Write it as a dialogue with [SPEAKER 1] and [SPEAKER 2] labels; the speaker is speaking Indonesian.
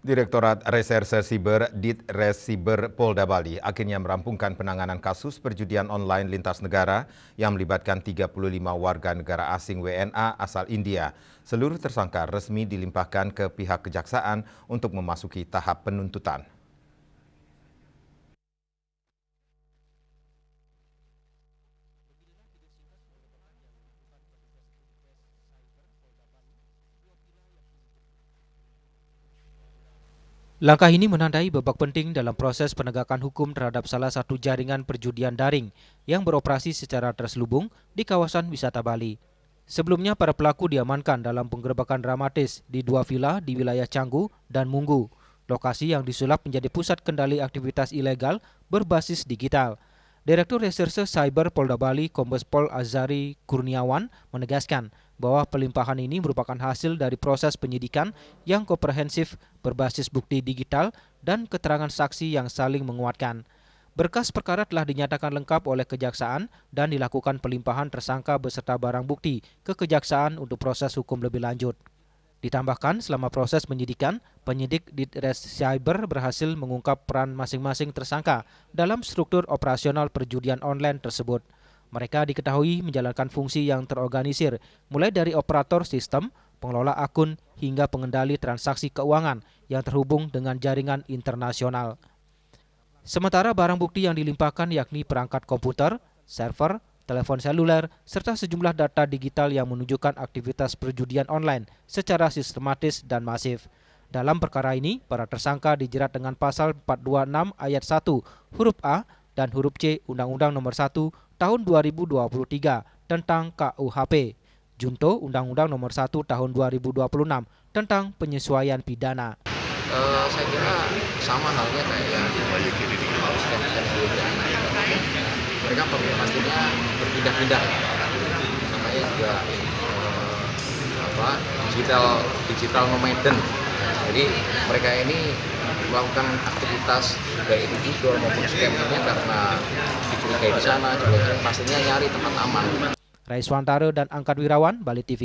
[SPEAKER 1] Direktorat Reserse Siber Ditresiber Polda Bali akhirnya merampungkan penanganan kasus perjudian online lintas negara yang melibatkan 35 warga negara asing WNA asal India. Seluruh tersangka resmi dilimpahkan ke pihak kejaksaan untuk memasuki tahap penuntutan.
[SPEAKER 2] Langkah ini menandai babak penting dalam proses penegakan hukum terhadap salah satu jaringan perjudian daring yang beroperasi secara terselubung di kawasan wisata Bali. Sebelumnya, para pelaku diamankan dalam penggerebekan dramatis di dua vila di wilayah Canggu dan Munggu, lokasi yang disulap menjadi pusat kendali aktivitas ilegal berbasis digital. Direktur Reserse Cyber Polda Bali, Kombes Pol Azari Kurniawan, menegaskan bahwa pelimpahan ini merupakan hasil dari proses penyidikan yang komprehensif berbasis bukti digital dan keterangan saksi yang saling menguatkan. Berkas perkara telah dinyatakan lengkap oleh kejaksaan dan dilakukan pelimpahan tersangka beserta barang bukti ke kejaksaan untuk proses hukum lebih lanjut. Ditambahkan, selama proses penyidikan, penyidik Ditres Cyber berhasil mengungkap peran masing-masing tersangka dalam struktur operasional perjudian online tersebut. Mereka diketahui menjalankan fungsi yang terorganisir, mulai dari operator sistem, pengelola akun, hingga pengendali transaksi keuangan yang terhubung dengan jaringan internasional. Sementara barang bukti yang dilimpahkan yakni perangkat komputer, server, telepon seluler, serta sejumlah data digital yang menunjukkan aktivitas perjudian online secara sistematis dan masif. Dalam perkara ini, para tersangka dijerat dengan pasal 426 ayat 1 huruf A dan huruf C Undang-Undang Nomor 1 Tahun 2023 tentang KUHP, Junto Undang-Undang Nomor 1 Tahun 2026 tentang penyesuaian pidana.
[SPEAKER 3] Saya kira sama halnya kayak scam-scam sebelumnya. Mereka pastinya berpindah-pindah, namanya juga digital nomad. Jadi mereka ini melakukan aktivitas baik itu jual maupun scam ini karena dicurigai di sana, juga pastinya nyari tempat aman.
[SPEAKER 2] Raiswantara dan Angkat Wirawan, Bali TV.